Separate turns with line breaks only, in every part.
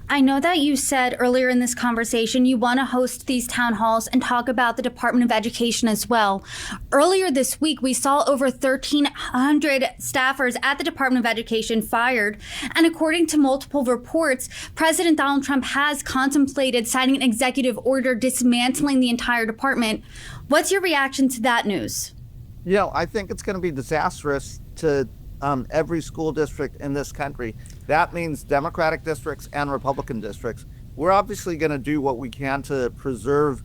I know that you said earlier in this conversation you want to host these town halls and talk about the Department of Education as well. Earlier this week, we saw over 1,300 staffers at the Department of Education fired. And according to multiple reports, President Donald Trump has contemplated signing an executive order dismantling the entire department. What's your reaction to that news?
I think it's going to be disastrous to every school district in this country. That means Democratic districts and Republican districts. We're obviously going to do what we can to preserve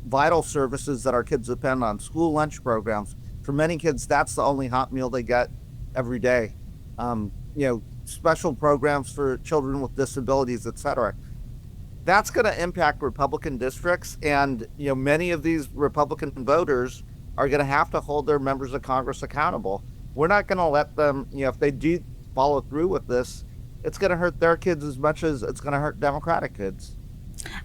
vital services that our kids depend on. School lunch programs. For many kids, that's the only hot meal they get every day. Special programs for children with disabilities, etc. That's going to impact Republican districts, and many of these Republican voters are going to have to hold their members of Congress accountable. We're not going to let them, if they do follow through with this, it's going to hurt their kids as much as it's going to hurt Democratic kids.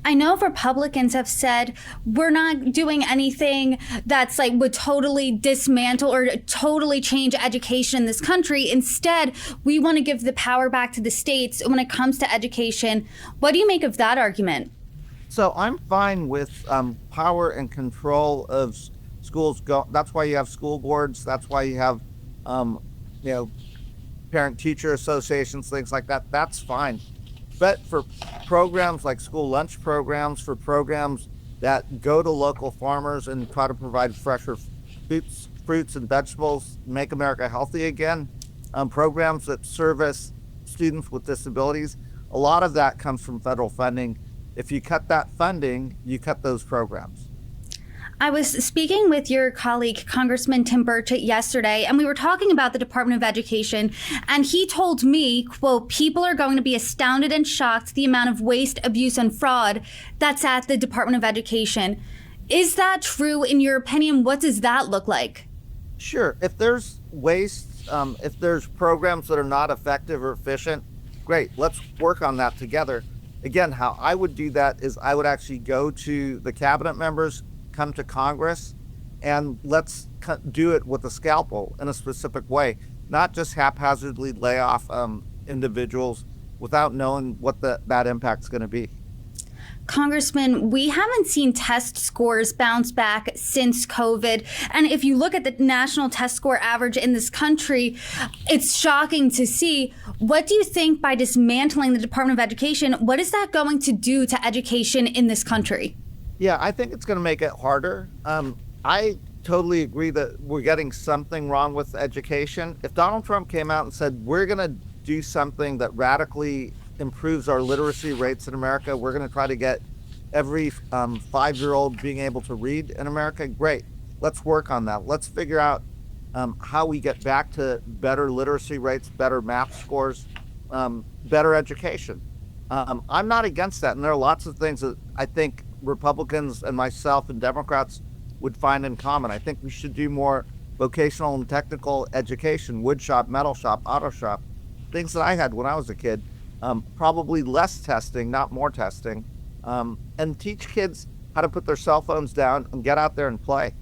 I know Republicans have said we're not doing anything that's would totally dismantle or totally change education in this country. Instead, we want to give the power back to the states when it comes to education. What do you make of that argument?
So I'm fine with power and control of schools. That's why you have school boards. That's why you have parent-teacher associations, things like that. That's fine. But for programs like school lunch programs, for programs that go to local farmers and try to provide fresher fruits and vegetables, make America healthy again, programs that service students with disabilities, a lot of that comes from federal funding. If you cut that funding, you cut those programs.
I was speaking with your colleague, Congressman Tim Burchett, yesterday, and we were talking about the Department of Education, and he told me, quote, people are going to be astounded and shocked the amount of waste, abuse, and fraud that's at the Department of Education. Is that true? In your opinion, what does that look like?
Sure. If there's waste, if there's programs that are not effective or efficient, great. Let's work on that together. Again, how I would do that is I would actually go to the cabinet members, come to Congress, and let's do it with a scalpel in a specific way, not just haphazardly lay off individuals without knowing what that impact's going to be.
Congressman, we haven't seen test scores bounce back since COVID. And if you look at the national test score average in this country, it's shocking to see. What do you think by dismantling the Department of Education, what is that going to do to education in this country?
Yeah, I think it's going to make it harder. I totally agree that we're getting something wrong with education. If Donald Trump came out and said, we're going to do something that radically improves our literacy rates in America, we're going to try to get every 5-year-old being able to read in America, great. Let's work on that. Let's figure out how we get back to better literacy rates, better math scores, better education. I'm not against that. And there are lots of things that I think Republicans and myself and Democrats would find in common. I think we should do more vocational and technical education, wood shop, metal shop, auto shop, things that I had when I was a kid. Probably less testing, not more testing, and teach kids how to put their cell phones down and get out there and play.